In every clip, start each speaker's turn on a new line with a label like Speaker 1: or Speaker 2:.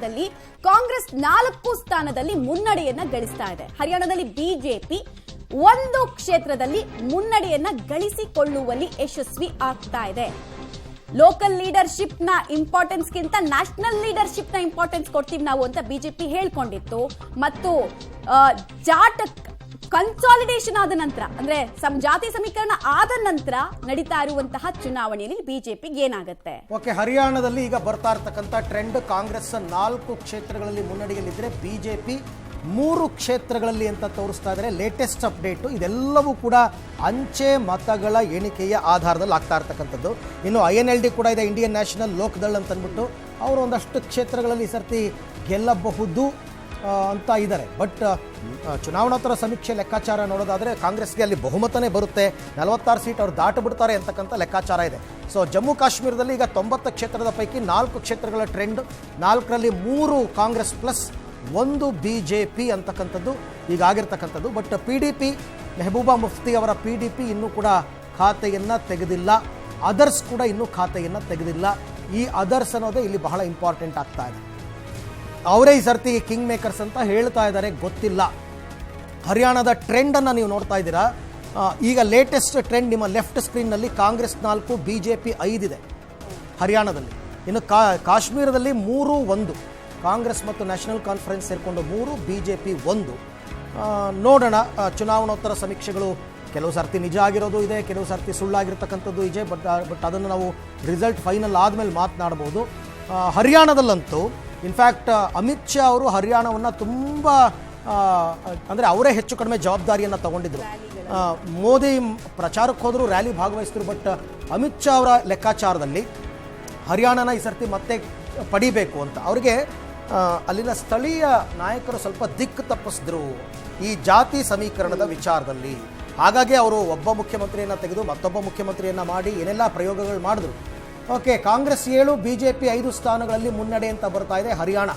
Speaker 1: ಹರಿಯಾಣದಲ್ಲಿ ಕಾಂಗ್ರೆಸ್ 4 ಸ್ಥಾನದಲ್ಲಿ ಮುನ್ನಡೆಯನ್ನ ಗಳಿಸ್ತಾ ಇದೆ. ಹರಿಯಾಣದಲ್ಲಿ ಬಿಜೆಪಿ 1 ಕ್ಷೇತ್ರದಲ್ಲಿ ಮುನ್ನಡೆಯನ್ನ ಗಳಿಸಿಕೊಳ್ಳುವಲ್ಲಿ ಯಶಸ್ವಿ ಆಗ್ತಾ ಇದೆ. ಲೋಕಲ್ ಲೀಡರ್ಶಿಪ್ ನ ಇಂಪಾರ್ಟೆನ್ಸ್ ಗಿಂತ ನ್ಯಾಷನಲ್ ಲೀಡರ್ಶಿಪ್ ನ ಇಂಪಾರ್ಟೆನ್ಸ್ ಕೊಡ್ತೀವಿ ನಾವು ಅಂತ ಬಿಜೆಪಿ ಹೇಳ್ಕೊಂಡಿತ್ತು. ಮತ್ತು ಜಾಟ್ ಕನ್ಸಾಲಿಡೇಷನ್ ಆದ ನಂತರ ಅಂದ್ರೆ ಜಾತಿ ಸಮೀಕರಣ ಆದ ನಂತರ ನಡೀತಾ ಇರುವಂತಹ ಚುನಾವಣೆಯಲ್ಲಿ ಬಿಜೆಪಿಗೆ ಏನಾಗುತ್ತೆ?
Speaker 2: ಓಕೆ, ಹರಿಯಾಣದಲ್ಲಿ ಈಗ ಬರ್ತಾ ಇರ್ತಕ್ಕಂಥ ಟ್ರೆಂಡ್ ಕಾಂಗ್ರೆಸ್ 4 ಕ್ಷೇತ್ರಗಳಲ್ಲಿ ಮುನ್ನಡೆಯಲ್ಲಿದ್ರೆ ಬಿಜೆಪಿ 3 ಕ್ಷೇತ್ರಗಳಲ್ಲಿ ಅಂತ ತೋರಿಸ್ತಾ ಇದ್ದಾರೆ. ಲೇಟೆಸ್ಟ್ ಅಪ್ಡೇಟು ಇದೆಲ್ಲವೂ ಕೂಡ ಅಂಚೆ ಮತಗಳ ಎಣಿಕೆಯ ಆಧಾರದಲ್ಲಿ ಆಗ್ತಾ ಇರ್ತಕ್ಕಂಥದ್ದು. ಇನ್ನು INLD ಕೂಡ ಇದೆ, ಇಂಡಿಯನ್ ನ್ಯಾಷನಲ್ ಲೋಕದಳ್ ಅಂತ ಅಂದ್ಬಿಟ್ಟು ಅವರು ಒಂದಷ್ಟು ಕ್ಷೇತ್ರಗಳಲ್ಲಿ ಸರ್ತಿ ಗೆಲ್ಲಬಹುದು ಅಂತ ಇದ್ದಾರೆ. ಬಟ್ ಚುನಾವಣೋತ್ತರ ಸಮೀಕ್ಷೆ ಲೆಕ್ಕಾಚಾರ ನೋಡೋದಾದರೆ ಕಾಂಗ್ರೆಸ್ಗೆ ಅಲ್ಲಿ ಬಹುಮತನೇ ಬರುತ್ತೆ, 46 ಸೀಟ್ ಅವ್ರು ದಾಟಬಿಡ್ತಾರೆ ಅಂತಕ್ಕಂಥ ಲೆಕ್ಕಾಚಾರ ಇದೆ. ಸೊ ಜಮ್ಮು ಕಾಶ್ಮೀರದಲ್ಲಿ ಈಗ 90 ಕ್ಷೇತ್ರದ ಪೈಕಿ 4 ಕ್ಷೇತ್ರಗಳ ಟ್ರೆಂಡ್, 4ರಲ್ಲಿ 3 ಕಾಂಗ್ರೆಸ್ ಪ್ಲಸ್ 1 BJP ಅಂತಕ್ಕಂಥದ್ದು ಈಗ ಆಗಿರ್ತಕ್ಕಂಥದ್ದು. ಬಟ್ PDP ಮೆಹಬೂಬಾ ಮುಫ್ತಿ ಅವರ PDP ಇನ್ನೂ ಕೂಡ ಖಾತೆಯನ್ನು ತೆಗೆದಿಲ್ಲ, ಅದರ್ಸ್ ಕೂಡ ಇನ್ನೂ ಖಾತೆಯನ್ನು ತೆಗೆದಿಲ್ಲ. ಈ ಅದರ್ಸ್ ಅನ್ನೋದೇ ಇಲ್ಲಿ ಬಹಳ ಇಂಪಾರ್ಟೆಂಟ್ ಆಗ್ತಾ ಇದೆ. ಅವರೇ ಈ ಸರ್ತಿ ಕಿಂಗ್ ಮೇಕರ್ಸ್ ಅಂತ ಹೇಳ್ತಾ ಇದ್ದಾರೆ, ಗೊತ್ತಿಲ್ಲ. ಹರಿಯಾಣದ ಟ್ರೆಂಡನ್ನು ನೀವು ನೋಡ್ತಾ ಇದ್ದೀರಾ. ಈಗ ಲೇಟೆಸ್ಟ್ ಟ್ರೆಂಡ್ ನಿಮ್ಮ ಲೆಫ್ಟ್ ಸ್ಕ್ರೀನ್ನಲ್ಲಿ ಕಾಂಗ್ರೆಸ್ 4 BJP 5 ಇದೆ ಹರಿಯಾಣದಲ್ಲಿ. ಇನ್ನು ಕಾಶ್ಮೀರದಲ್ಲಿ 3-1 ಕಾಂಗ್ರೆಸ್ ಮತ್ತು ನ್ಯಾಷನಲ್ ಕಾನ್ಫರೆನ್ಸ್ ಸೇರಿಕೊಂಡು 3, BJP 1. ನೋಡೋಣ, ಚುನಾವಣೋತ್ತರ ಸಮೀಕ್ಷೆಗಳು ಕೆಲವು ಸರ್ತಿ ನಿಜ ಆಗಿರೋದು ಇದೆ, ಕೆಲವು ಸರ್ತಿ ಸುಳ್ಳಾಗಿರ್ತಕ್ಕಂಥದ್ದು ಇದೆ. ಬಟ್ ಅದನ್ನು ನಾವು ರಿಸಲ್ಟ್ ಫೈನಲ್ ಆದಮೇಲೆ ಮಾತನಾಡ್ಬೋದು. ಹರಿಯಾಣದಲ್ಲಂತೂ ಇನ್ಫ್ಯಾಕ್ಟ್ ಅಮಿತ್ ಶಾ ಅವರು ಹರಿಯಾಣವನ್ನು ತುಂಬ ಅಂದರೆ ಅವರೇ ಹೆಚ್ಚು ಕಡಿಮೆ ಜವಾಬ್ದಾರಿಯನ್ನು ತಗೊಂಡಿದ್ರು. ಮೋದಿ ಪ್ರಚಾರಕ್ಕೆ ಹೋದರೂ ರ್ಯಾಲಿ ಭಾಗವಹಿಸಿದ್ರು. ಬಟ್ ಅಮಿತ್ ಶಾ ಅವರ ಲೆಕ್ಕಾಚಾರದಲ್ಲಿ ಹರಿಯಾಣನ ಈ ಸರ್ತಿ ಮತ್ತೆ ಪಡಿಬೇಕು ಅಂತ ಅವರಿಗೆ ಅಲ್ಲಿನ ಸ್ಥಳೀಯ ನಾಯಕರು ಸ್ವಲ್ಪ ದಿಕ್ಕು ತಪ್ಪಿಸಿದ್ರು ಈ ಜಾತಿ ಸಮೀಕರಣದ ವಿಚಾರದಲ್ಲಿ. ಹಾಗಾಗಿ ಅವರು ಒಬ್ಬ ಮುಖ್ಯಮಂತ್ರಿಯನ್ನು ತೆಗೆದು ಮತ್ತೊಬ್ಬ ಮುಖ್ಯಮಂತ್ರಿಯನ್ನು ಮಾಡಿ ಏನೆಲ್ಲ ಪ್ರಯೋಗಗಳು ಮಾಡಿದ್ರು. ಓಕೆ, ಕಾಂಗ್ರೆಸ್ 7, BJP 5 ಸ್ಥಾನಗಳಲ್ಲಿ ಮುನ್ನಡೆ ಅಂತ ಬರ್ತಾ ಇದೆ ಹರಿಯಾಣ.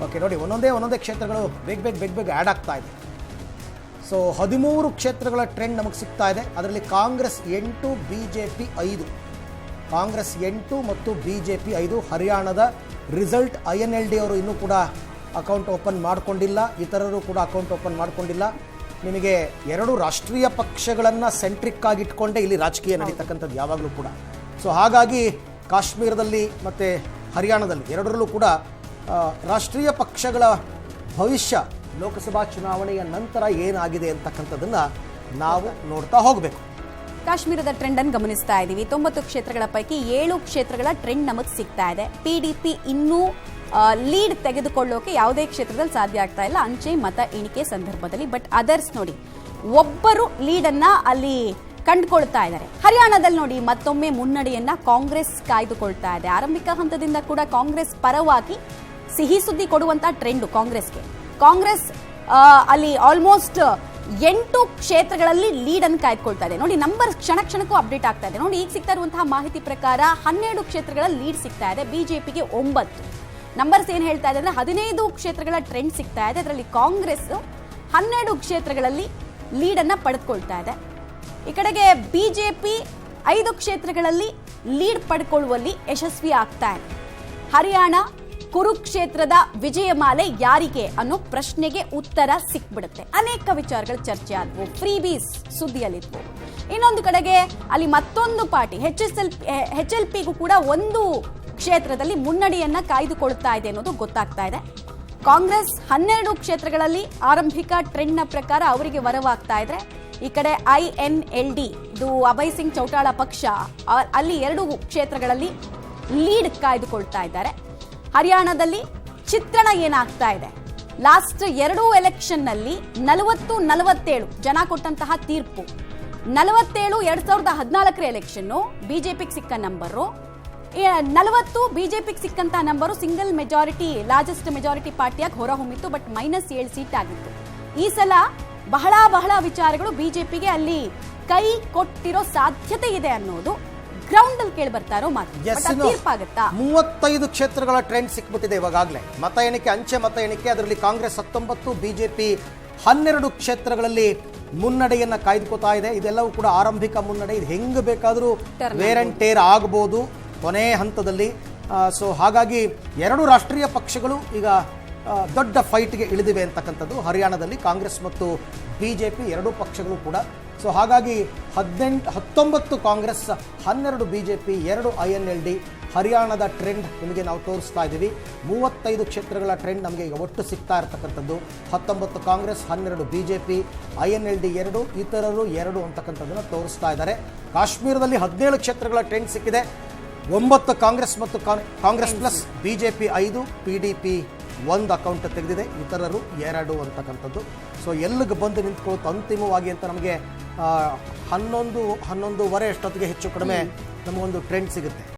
Speaker 2: ಓಕೆ ನೋಡಿ, ಒಂದೊಂದೇ ಕ್ಷೇತ್ರಗಳು ಬೇಗ ಆ್ಯಡ್ ಆಗ್ತಾ ಇದೆ. ಸೊ 13 ಕ್ಷೇತ್ರಗಳ ಟ್ರೆಂಡ್ ನಮಗೆ ಸಿಗ್ತಾ ಇದೆ. ಅದರಲ್ಲಿ ಕಾಂಗ್ರೆಸ್ 8, BJP 5. ಕಾಂಗ್ರೆಸ್ 8 ಮತ್ತು BJP 5. ಹರಿಯಾಣದ ರಿಸಲ್ಟ್ INLD ಅವರು ಇನ್ನೂ ಕೂಡ ಅಕೌಂಟ್ ಓಪನ್ ಮಾಡಿಕೊಂಡಿಲ್ಲ, ಇತರರು ಕೂಡ ಅಕೌಂಟ್ ಓಪನ್ ಮಾಡಿಕೊಂಡಿಲ್ಲ. ನಿಮಗೆ 2 ರಾಷ್ಟ್ರೀಯ ಪಕ್ಷಗಳನ್ನು ಸೆಂಟ್ರಿಕ್ ಆಗಿ ಇಟ್ಕೊಂಡೇ ಇಲ್ಲಿ ರಾಜಕೀಯ ನಡೀತಕ್ಕಂಥದ್ದು ಯಾವಾಗಲೂ ಕೂಡ. ಸೊ ಹಾಗಾಗಿ ಕಾಶ್ಮೀರದಲ್ಲಿ ಮತ್ತು ಹರಿಯಾಣದಲ್ಲಿ 2ರಲ್ಲೂ ಕೂಡ ರಾಷ್ಟ್ರೀಯ ಪಕ್ಷಗಳ ಭವಿಷ್ಯ ಲೋಕಸಭಾ ಚುನಾವಣೆಯ ನಂತರ ಏನಾಗಿದೆ ಅಂತಕ್ಕಂಥದ್ದನ್ನು ನಾವು ನೋಡ್ತಾ ಹೋಗಬೇಕು.
Speaker 1: ಕಾಶ್ಮೀರದ ಟ್ರೆಂಡ್ ಅನ್ನು ಗಮನಿಸ್ತಾ ಇದ್ದೀವಿ. 90 ಕ್ಷೇತ್ರಗಳ ಪೈಕಿ 7 ಕ್ಷೇತ್ರಗಳ ಟ್ರೆಂಡ್ ನಮಗೆ ಸಿಗ್ತಾ ಇದೆ. PDP ಇನ್ನೂ ಲೀಡ್ ತೆಗೆದುಕೊಳ್ಳೋಕೆ ಯಾವುದೇ ಕ್ಷೇತ್ರದಲ್ಲಿ ಸಾಧ್ಯ ಆಗ್ತಾ ಇಲ್ಲ ಅಂಚೆ ಮತ ಎಣಿಕೆ ಸಂದರ್ಭದಲ್ಲಿ. ಬಟ್ ಅದರ್ಸ್ ನೋಡಿ, ಒಬ್ಬರು ಲೀಡನ್ನ ಅಲ್ಲಿ ಕಂಡುಕೊಳ್ತಾ ಇದ್ದಾರೆ. ಹರಿಯಾಣದಲ್ಲಿ ನೋಡಿ, ಮತ್ತೊಮ್ಮೆ ಮುನ್ನಡೆಯನ್ನ ಕಾಂಗ್ರೆಸ್ ಕಾಯ್ದುಕೊಳ್ತಾ ಇದೆ. ಆರಂಭಿಕ ಹಂತದಿಂದ ಕೂಡ ಕಾಂಗ್ರೆಸ್ ಪರವಾಗಿ ಸಿಹಿ ಸುದ್ದಿ ಕೊಡುವಂತ ಟ್ರೆಂಡ್ ಕಾಂಗ್ರೆಸ್ಗೆ. ಕಾಂಗ್ರೆಸ್ ಅಲ್ಲಿ ಆಲ್ಮೋಸ್ಟ್ 8 ಕ್ಷೇತ್ರಗಳಲ್ಲಿ ಲೀಡ್ ಅನ್ನು ಕಾಯ್ದುಕೊಳ್ತಾ ಇದೆ. ನೋಡಿ, ನಂಬರ್ ಕ್ಷಣಕ್ಕೂ ಅಪ್ಡೇಟ್ ಆಗ್ತಾ ಇದೆ. ನೋಡಿ, ಈಗ ಸಿಗ್ತಾ ಇರುವಂತಹ ಮಾಹಿತಿ ಪ್ರಕಾರ 12 ಕ್ಷೇತ್ರಗಳ ಲೀಡ್ ಸಿಗ್ತಾ ಇದೆ, ಬಿಜೆಪಿಗೆ 9. ನಂಬರ್ಸ್ ಏನ್ ಹೇಳ್ತಾ ಇದೆ ಅಂದ್ರೆ 15 ಕ್ಷೇತ್ರಗಳ ಟ್ರೆಂಡ್ ಸಿಗ್ತಾ ಇದೆ. ಅದರಲ್ಲಿ ಕಾಂಗ್ರೆಸ್ 12 ಕ್ಷೇತ್ರಗಳಲ್ಲಿ ಲೀಡ್ ಅನ್ನ ಪಡೆದುಕೊಳ್ತಾ ಇದೆ. ಈ ಕಡೆಗೆ ಬಿಜೆಪಿ 5 ಕ್ಷೇತ್ರಗಳಲ್ಲಿ ಲೀಡ್ ಪಡ್ಕೊಳ್ಳುವಲ್ಲಿ ಯಶಸ್ವಿ ಆಗ್ತಾ ಇದೆ. ಹರಿಯಾಣ ಕುರುಕ್ಷೇತ್ರದ ವಿಜಯಮಾಲೆ ಯಾರಿಗೆ ಅನ್ನೋ ಪ್ರಶ್ನೆಗೆ ಉತ್ತರ ಸಿಕ್ಬಿಡುತ್ತೆ. ಅನೇಕ ವಿಚಾರಗಳು ಚರ್ಚೆ ಆದವು, ಫ್ರೀಬೀಸ್ ಸುದ್ದಿಯಲ್ಲಿದ್ವು. ಇನ್ನೊಂದು ಕಡೆಗೆ ಅಲ್ಲಿ ಮತ್ತೊಂದು ಪಾರ್ಟಿ HLPಗೂ ಕೂಡ 1 ಕ್ಷೇತ್ರದಲ್ಲಿ ಮುನ್ನಡೆಯನ್ನ ಕಾಯ್ದುಕೊಳ್ತಾ ಇದೆ ಅನ್ನೋದು ಗೊತ್ತಾಗ್ತಾ ಇದೆ. ಕಾಂಗ್ರೆಸ್ 12 ಕ್ಷೇತ್ರಗಳಲ್ಲಿ ಆರಂಭಿಕ ಟ್ರೆಂಡ್ ನ ಪ್ರಕಾರ ಅವರಿಗೆ ವರವಾಗ್ತಾ ಇದ್ರೆ, ಈ ಕಡೆ INLD ಇದು ಅಭಯ್ ಸಿಂಗ್ ಚೌಟಾಳ ಪಕ್ಷ, ಅಲ್ಲಿ 2 ಕ್ಷೇತ್ರಗಳಲ್ಲಿ ಲೀಡ್ ಕಾಯ್ದುಕೊಳ್ತಾ ಇದ್ದಾರೆ. ಹರಿಯಾಣದಲ್ಲಿ ಚಿತ್ರಣ ಏನಾಗ್ತಾ ಇದೆ? ಲಾಸ್ಟ್ 2 ಎಲೆಕ್ಷನ್ ನಲ್ಲಿ 40-47 ಜನ ಕೊಟ್ಟಂತಹ ತೀರ್ಪು. 47 2014 ಎಲೆಕ್ಷನ್ ಬಿಜೆಪಿಗೆ ಸಿಕ್ಕ ನಂಬರು, 40 ಬಿಜೆಪಿಗೆ ಸಿಕ್ಕಂತಹ number single majority, largest majority ಪಾರ್ಟಿಯಾಗಿ ಹೊರಹೊಮ್ಮಿತ್ತು. ಬಟ್ -7 ಸೀಟ್ ಆಗಿತ್ತು. ಈ ಸಲ ಬಹಳ ವಿಚಾರಗಳು ಬಿಜೆಪಿಗೆ ಅಲ್ಲಿ ಕೈ ಕೊಟ್ಟಿರೋ ಸಾಧ್ಯತೆ ಇದೆ ಅನ್ನೋದು ಗ್ರೌಂಡ್ ಅಲ್ಲಿ ಕೇಳಿ ಬರ್ತಾ ಇರೋ ಮಾತು. ತೀರ್ಪಾಗತ್ತಾ?
Speaker 2: 35 ಕ್ಷೇತ್ರಗಳ ಟ್ರೆಂಡ್ ಸಿಕ್ಬಿಟ್ಟಿದೆ ಇವಾಗಲೇ. ಮತ ಎಣಿಕೆ, ಅಂಚೆ ಮತ ಎಣಿಕೆ, ಅದರಲ್ಲಿ ಕಾಂಗ್ರೆಸ್ 19, ಬಿಜೆಪಿ 12 ಕ್ಷೇತ್ರಗಳಲ್ಲಿ ಮುನ್ನಡೆಯನ್ನ ಕಾಯ್ದುಕೊತಾ ಇದೆ. ಇದೆಲ್ಲವೂ ಕೂಡ ಆರಂಭಿಕ ಮುನ್ನಡೆ. ಇದು ಹೆಂಗ್ ಬೇಕಾದರೂ ವೇರ್ ಅಂಡ್ ಟೇರ್ ಆಗಬಹುದು ಕೊನೆ ಹಂತದಲ್ಲಿ. ಸೊ ಹಾಗಾಗಿ ಎರಡು ರಾಷ್ಟ್ರೀಯ ಪಕ್ಷಗಳು ಈಗ ದೊಡ್ಡ ಫೈಟ್ಗೆ ಇಳಿದಿವೆ ಅಂತಕ್ಕಂಥದ್ದು ಹರಿಯಾಣದಲ್ಲಿ ಕಾಂಗ್ರೆಸ್ ಮತ್ತು BJP ಎರಡೂ ಪಕ್ಷಗಳು ಕೂಡ. ಸೊ ಹಾಗಾಗಿ 19 ಕಾಂಗ್ರೆಸ್, 12 BJP, 2 INLD. ಹರಿಯಾಣದ ಟ್ರೆಂಡ್ ನಿಮಗೆ ನಾವು ತೋರಿಸ್ತಾ ಇದ್ದೀವಿ. 35 ಕ್ಷೇತ್ರಗಳ ಟ್ರೆಂಡ್ ನಮಗೆ ಈಗ ಒಟ್ಟು ಸಿಗ್ತಾ ಇರತಕ್ಕಂಥದ್ದು. 19 ಕಾಂಗ್ರೆಸ್, 12 BJP, INLD 2, ಇತರರು 2 ಅಂತಕ್ಕಂಥದ್ದನ್ನು ತೋರಿಸ್ತಾ ಇದ್ದಾರೆ. ಕಾಶ್ಮೀರದಲ್ಲಿ 17 ಕ್ಷೇತ್ರಗಳ ಟ್ರೆಂಡ್ ಸಿಕ್ಕಿದೆ. 9 ಕಾಂಗ್ರೆಸ್ ಮತ್ತು Congress plus BJP 5, PDP 1 account ತೆಗೆದಿದೆ, ಇತರರು 2 ಅಂತಕ್ಕಂಥದ್ದು. ಸೊ ಎಲ್ಲಿಗೆ ಬಂದು ನಿಂತ್ಕೊಳ್ಳುತ್ತೆ ಅಂತಿಮವಾಗಿ ಅಂತ ನಮಗೆ 11:30 ಅಷ್ಟೊತ್ತಿಗೆ ಹೆಚ್ಚು ಕಡಿಮೆ ನಮಗೊಂದು ಟ್ರೆಂಡ್ ಸಿಗುತ್ತೆ.